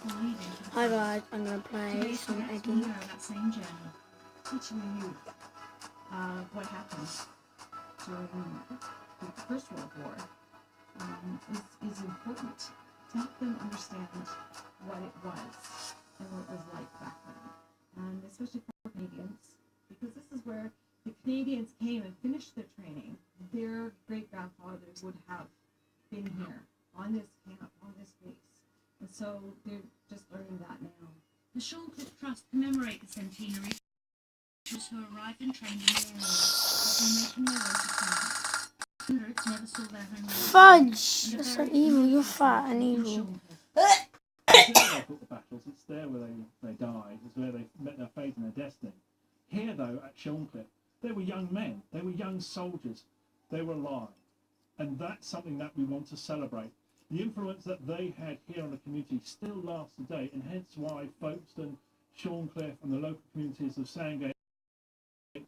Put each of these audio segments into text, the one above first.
Hi guys, I'm going to play some Eddie. That same journey, teaching the youth what happened during the First World War is important to help them understand what it was and what it was like back then. And especially for Canadians, because this is where the Canadians came and finished their training. Their great-grandfathers would have been here on this camp, on this base. And so they're just learning that now. The Shorncliffe Trust commemorate the centenary who arrived and trained in the area, but were making their way to France. Hundreds never saw their homeland. Fudge! You're so evil, you're fat and evil. It's where they fought the battles, it's there where they died, it's where they met their fate and their destiny. Here, though, at Shorncliffe, they were young men, they were young soldiers, they were alive. And that's something that we want to celebrate. The influence that they had here on the community still lasts today, and hence why Folkestone, Shorncliffe and the local communities of Sandgate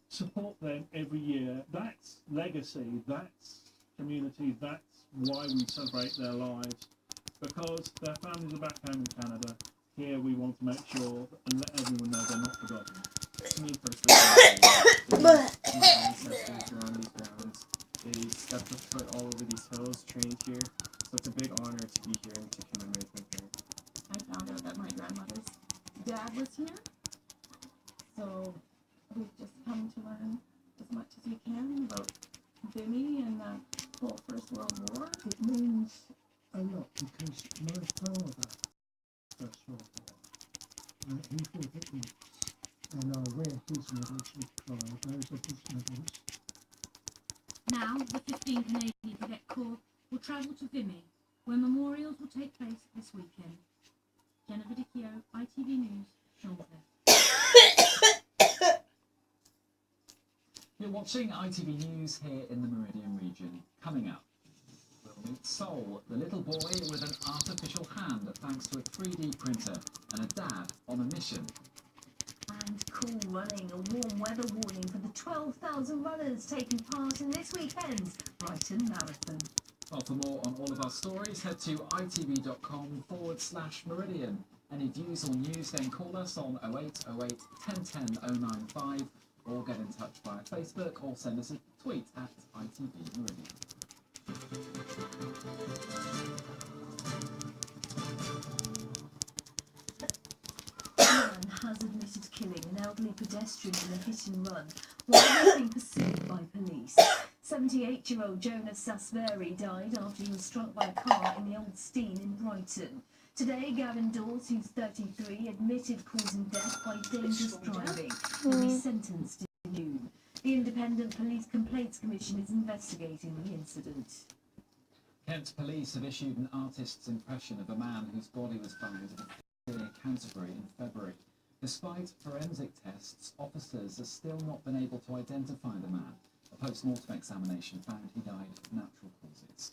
support them every year. That's legacy, that's community, that's why we celebrate their lives, because their families are back home in Canada. Here we want to make sure and let everyone know they're not forgotten. Me personally, my ancestors were on these grounds. They stepped a foot all over these hills, trained here, so it's a big honor to be here and to commemorate them here. I found out that my grandmother's dad was here, so we've just come to learn as much as we can about Vimy and the whole First World War. It means a lot because my father, First World War, he fought at Ypres, and I wear his medals with pride. Those are his medals. Now, the 15 Canadian Cadet Corps will travel to Vimy, where memorials will take place this weekend. Jennifer Dicchio, ITV News, Shorncliffe. You're watching ITV News here in the Meridian region. Coming up, we'll meet Sol, the little boy with an artificial hand thanks to a 3D printer, and a dad on a mission. And cool running, a warm weather warning for the 12,000 runners taking part in this weekend's Brighton Marathon. Well, for more on all of our stories, head to itv.com/Meridian. Any views or news, then call us on 0808 1010 095 or get in touch via Facebook or send us a tweet at ITV Meridian. Has admitted killing an elderly pedestrian in a hit and run while being pursued by police. 78-year-old Jonas Sasveri died after he was struck by a car in the Old Stein in Brighton. Today, Gavin Dawes, who's 33, admitted causing death by dangerous driving, will be sentenced in June. The Independent Police Complaints Commission is investigating the incident. Kent police have issued an artist's impression of a man whose body was found near Canterbury in February. Despite forensic tests, officers have still not been able to identify the man. A post-mortem examination found he died of natural causes.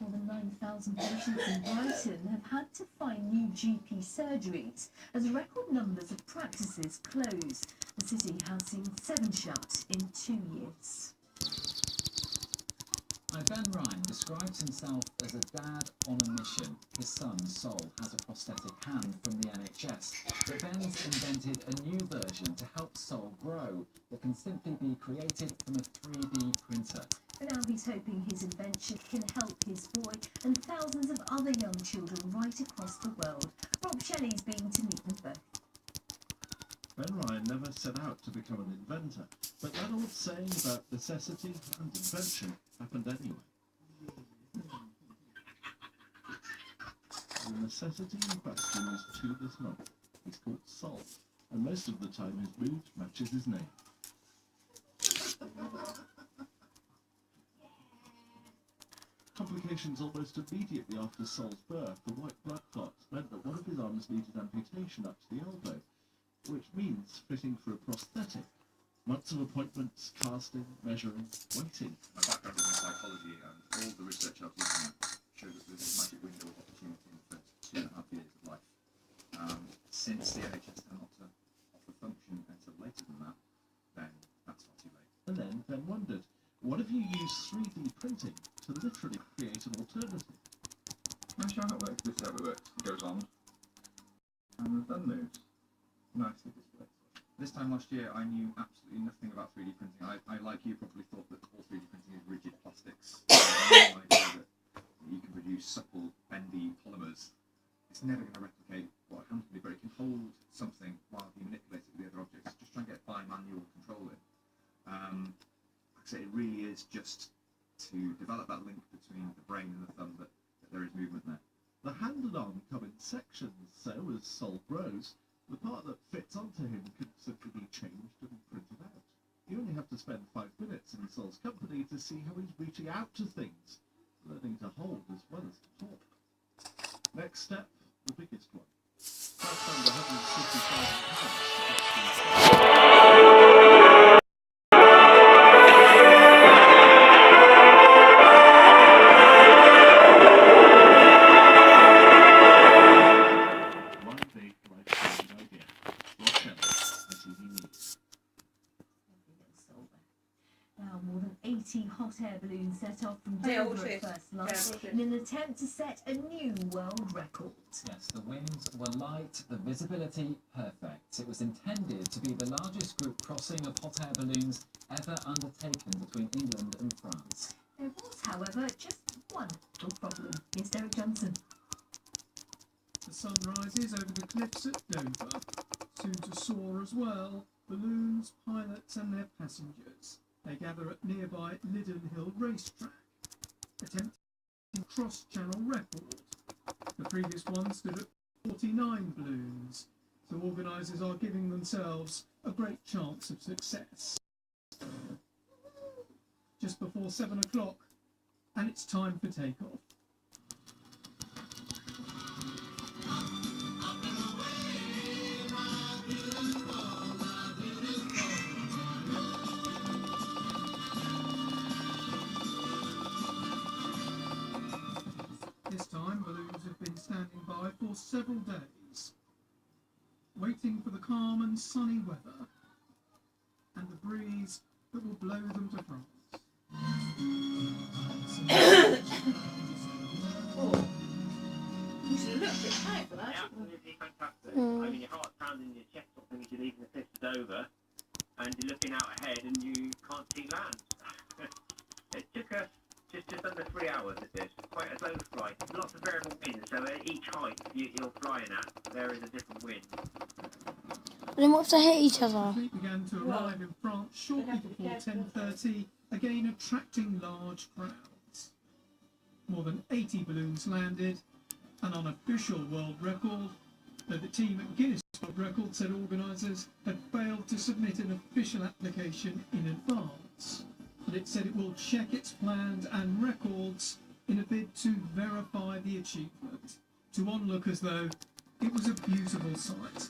More than 9,000 patients in Brighton have had to find new GP surgeries as record numbers of practices close. The city has seen 7 shut in 2 years. Ben Ryan describes himself as a dad on a mission. His son, Sol, has a prosthetic hand from the NHS, but Ben's invented a new version to help Sol grow that can simply be created from a 3D printer. And now he's hoping his invention can help his boy and thousands of other young children right across the world. Rob Shelley's been to meet them both. Ben Ryan never set out to become an inventor, but that old saying about necessity and invention happened anyway. The necessity in question is 2 this month. He's called Sol, and most of the time his mood matches his name. Complications almost immediately after Sol's birth, the white blood clots meant that one of his arms needed amputation up to the elbow, which means fitting for a prosthetic. Months of appointments, casting, measuring, waiting. My background is in psychology, and all the research I've looked at shows that there's this magic window of opportunity in the first 2.5 years of life. Since the NHS tend not to offer function until later than that, then that's not too late. And then Ben wondered, what if you use 3D printing to literally create an alternative? I'm not sure how it works. This is how it works. It goes on, And the thumb moves. Nicely displayed. This time last year, I knew absolutely nothing about 3D printing. I like you, probably thought that all 3D printing is rigid plastics. I had no idea that you can produce supple, bendy polymers. It's never going to replicate what a hand can do, but it can hold something while you manipulate it with the other objects. Just try and get bi-manual control in. Like I say, it really is just to develop that link between the brain and the thumb that there is movement there. The hand and arm come in sections, so as Sol grows, the part that fits onto him can simply be changed and printed out. You only have to spend 5 minutes in Sol's company to see how he's reaching out to things, learning to hold as well as to talk. Next step, the biggest one. Cost under £150,000. More than 80 hot air balloons set off from They all Dover shift. at first They all light shift. in an attempt to set a new world record. Yes, the winds were light, the visibility perfect. It was intended to be the largest group crossing of hot air balloons ever undertaken between England and France. There was, however, just one little problem. Here's Derek Johnson. The sun rises over the cliffs at Dover, soon to soar as well, balloons, pilots and their passengers. They gather at nearby Liddon Hill racetrack, attempting cross-channel record. The previous one stood at 49 balloons, so organisers are giving themselves a great chance of success. Just before 7 o'clock, and it's time for takeoff. This time, balloons have been standing by for several days, waiting for the calm and sunny weather, and the breeze that will blow them to France. You should have looked at it for that. Absolutely fantastic. Mm. I mean, your heart's pounding, your chest stopping as you're leaving the cliffs of Dover, and you're looking out ahead and you can't see land. It took us just under 3 hours, it did. Quite a slow flight. Lots of variable winds, so at each height you're flying at, there is a different wind. Then what if they hit each The other? fleet began to arrive in France shortly before 10:30, again attracting large crowds. More than 80 balloons landed, an unofficial world record, though the team at Guinness World Records said organisers had failed to submit an official application in advance. But it said it will check its plans and records in a bid to verify the achievement. To onlookers, though, it was a beautiful sight.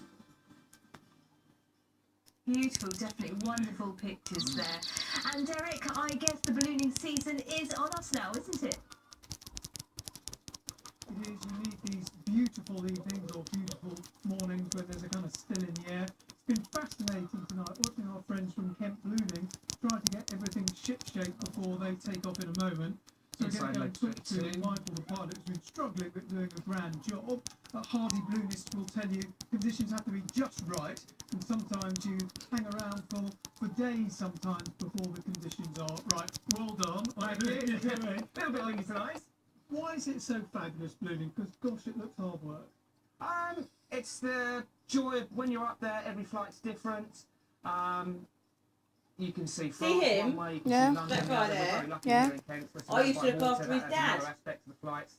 Beautiful, definitely wonderful pictures there. And Derek, I guess the ballooning season is on us now, isn't it? It is, you need these beautiful evenings or beautiful mornings where there's a kind of still in the air. It's been fascinating tonight watching our friends from Kent Ballooning try to get everything ship-shape before they take off in a moment. So we're going to go and talk to Michael, the pilot, who's been struggling but doing a grand job. Hardy balloonists will tell you conditions have to be just right, and sometimes you hang around for days sometimes before the conditions are right. Well done. Thank you. A little bit on your side. Why is it so fabulous ballooning? Because gosh, it looks hard work. It's the joy of when you're up there, every flight's different. You can see France him? one way, you can Yeah. see London That the guy other. We're there? very lucky Yeah. here in Kent. We're I used to surrounded by look after water, his that adds another dad. aspect of the flights.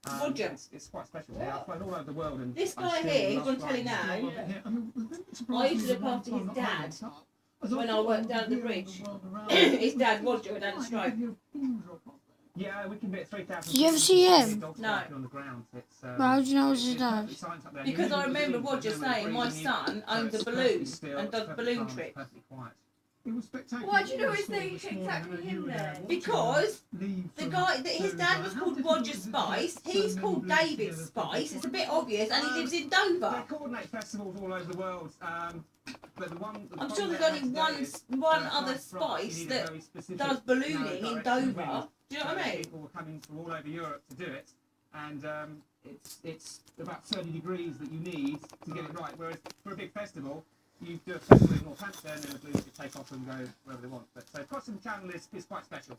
Roger. It's quite special here. I've flown all over the world and This I guy still here, he's love gonna tell you flying. now. I love it here. I mean, the thing that surprised I used me to look the one after his time that I dad went up, when I thought worked down at the viewing bridge. the world around His me, dad it was Joe, dad like Stroke. you could pin drop off there. Yeah, we can be at 3,000. Did you ever see him? Dogs No. barking on the ground. It's, Well, how do you know it was his it's dad? perfectly silent up there. You Because hear I the remember balloons, Roger but then when saying it my breathes in you, son so owns it's a perfectly balloon still, and does perfectly balloon calm, trips. perfectly quiet. It was spectacular. Why do you know what I his saw name this morning. exactly I know you him were there then? watching Because leave the from guy that his Dover. dad was How called difficult Roger is it to Spice. get so He's many called balloons David together? Spice. It's a bit obvious, and he lives in They Dover. coordinate festivals all over the world, but the one. I'm sure there's only one other Spice that does ballooning in Dover. Do you know what I mean? People were coming from all over Europe to do it, and it's about 30 degrees that you need to get it right. Whereas for a big festival, you do a festival in Northampton and the balloons just take off and go wherever they want. But so Crossing Channel is quite special.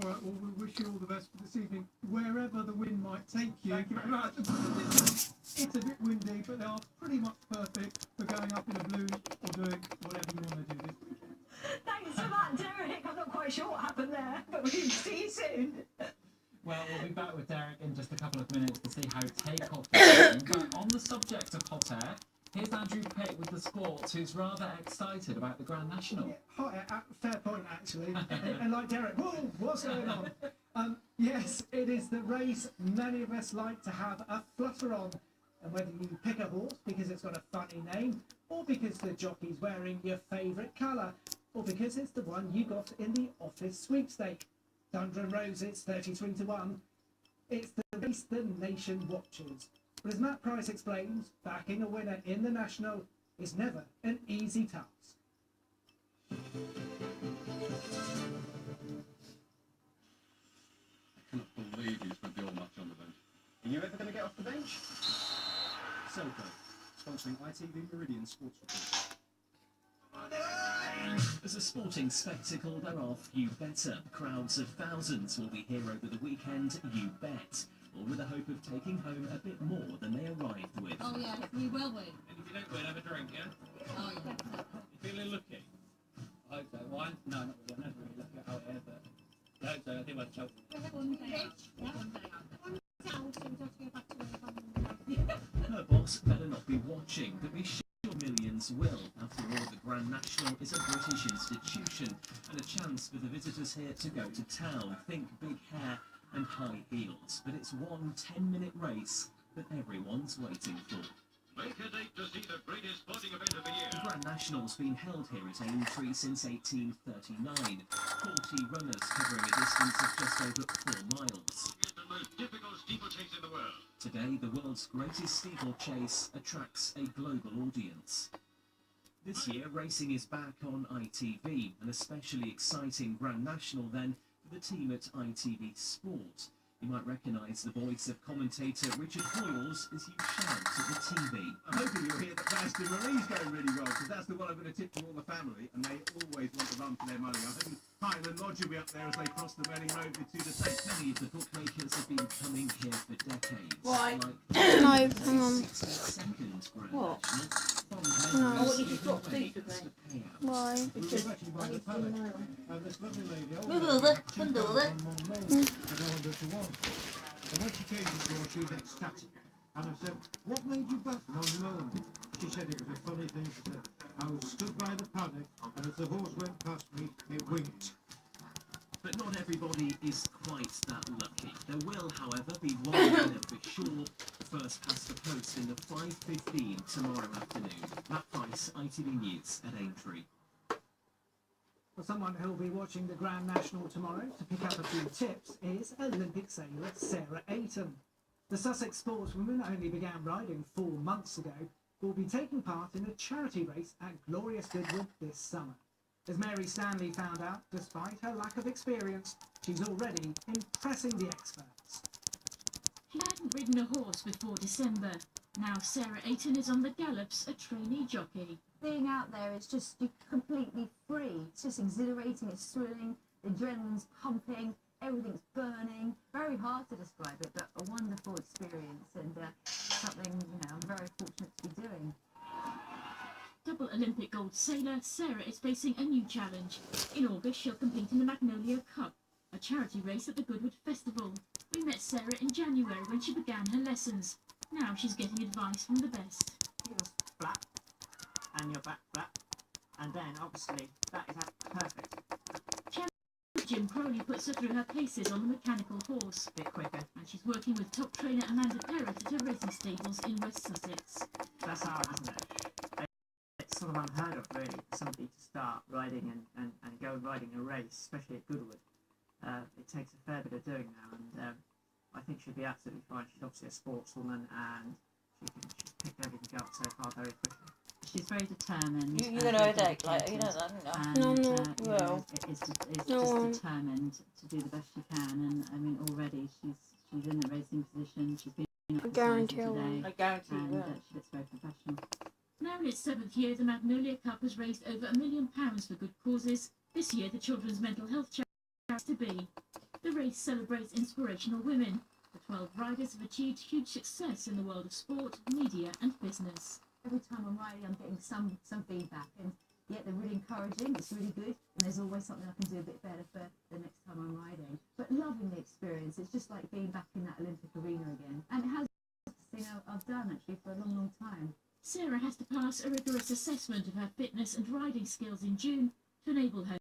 All right, well, we wish you all the best for this evening, wherever the wind might take you. Thank you very much. It's a bit windy, but they are pretty much perfect for going up in a balloon or doing whatever you want to do this weekend. Thanks for that, Derek. I'm not quite sure what happened there, but we'll see you soon. Well, we'll be back with Derek in just a couple of minutes to see how Takeoff is going. But on the subject of hot air, here's Andrew Pitt with the sports, who's rather excited about the Grand National. Yeah, hot air, fair point, actually. and like Derek, whoa, what's going on? Yes, it is the race many of us like to have a flutter on. And whether you pick a horse because it's got a funny name, or because the jockey's wearing your favourite colour, or because it's the one you got in the office sweepstake. Thunder and Roses, 33-1. It's the race the nation watches. But as Matt Price explains, backing a winner in the National is never an easy task. I cannot believe you spent the all match on the bench. Are you ever going to get off the bench? Selco, sponsoring ITV Meridian Sports Report. As a sporting spectacle, there are few better. Crowds of thousands will be here over the weekend, you bet. All with the hope of taking home a bit more than they arrived with. Oh yeah, we will win. And if you don't win, have a drink, yeah? Oh yeah. You feeling lucky? I hope so. Wine? No, not really. I'm never really lucky out here, but I hope so. I think we'll choke. Her boss better not be watching, but be sure millions will. After all, the Grand National is a British institution and a chance for the visitors here to go to town. Think big hair and high heels, but it's one 10-minute race that everyone's waiting for. Make a date to see the greatest sporting event of the year. The Grand National's been held here at Aintree since 1839. 40 runners covering a distance of just over 4 miles. It's the most difficult steeplechase in the world. Today, the world's greatest steeplechase attracts a global audience. This year, racing is back on ITV, an especially exciting Grand National then for the team at ITV Sport. You might recognise the voice of commentator Richard Hoyles as you shout at the TV. I'm hoping you'll hear that Aston Marie's going really well, because that's the one I'm going to tip to all the family, and they always want to run for their money. I think Highland Lodge will be up there as they cross the Reading Road to the States. Many of the bookmakers have been coming here for decades. Why? Like No, hang on. 62nd Grand What? National. No. I want you to swap seats with me. Why? Because this lovely lady, and when she came to the door, she was ecstatic. And I said, what made you bet? No, no. She said it was a funny thing. She said, I was stood by the paddock, and as the horse went past me, it winked. But not everybody is quite that lucky. There will, however, be one winner for sure. First past the post in the 5:15 tomorrow afternoon. Matt Price, ITV News at Aintree. For someone who'll be watching the Grand National tomorrow to pick up a few tips is Olympic sailor Sarah Ayton. The Sussex sportswoman only began riding 4 months ago, but will be taking part in a charity race at Glorious Goodwood this summer. As Mary Stanley found out, despite her lack of experience, she's already impressing the experts. She hadn't ridden a horse before December. Now Sarah Ayton is on the gallops, a trainee jockey. Being out there is just completely free. It's just exhilarating, it's thrilling, the adrenaline's pumping, everything's burning. Very hard to describe it, but a wonderful experience and something, I'm very fortunate to be doing. Double Olympic gold sailor, Sarah is facing a new challenge. In August, she'll compete in the Magnolia Cup, a charity race at the Goodwood Festival. We met Sarah in January when she began her lessons. Now she's getting advice from the best. You're flat, and your back flat, and then obviously that is perfect. Jim Crowley puts her through her paces on the mechanical horse. A bit quicker. And she's working with top trainer Amanda Perrott at her racing stables in West Sussex. That's hard, isn't it? It's sort of unheard of, really, for somebody to start riding and go riding a race, especially at Goodwood. It takes a fair bit of doing now, and I think she'll be absolutely fine. She's obviously a sportswoman, and she's picked everything up so far very quickly. She's very determined. You're going to headache, like, you know that, and, no. Well, is just determined to do the best she can, and I mean already she's in a racing position. She's been I guarantee I will. today, I guarantee you and will. she looks very professional. Now in its 7th year, the Magnolia Cup has raised over £1 million for good causes. This year, the Children's Mental Health Charity is to be. The race celebrates inspirational women. The 12 riders have achieved huge success in the world of sport, media and business. Every time I'm riding, I'm getting some feedback, and yet they're really encouraging. It's really good, and there's always something I can do a bit better for the next time I'm riding. But loving the experience, it's just like being back in that Olympic arena again, and it has been the thing I've done actually for a long, long time. Sarah has to pass a rigorous assessment of her fitness and riding skills in June to enable her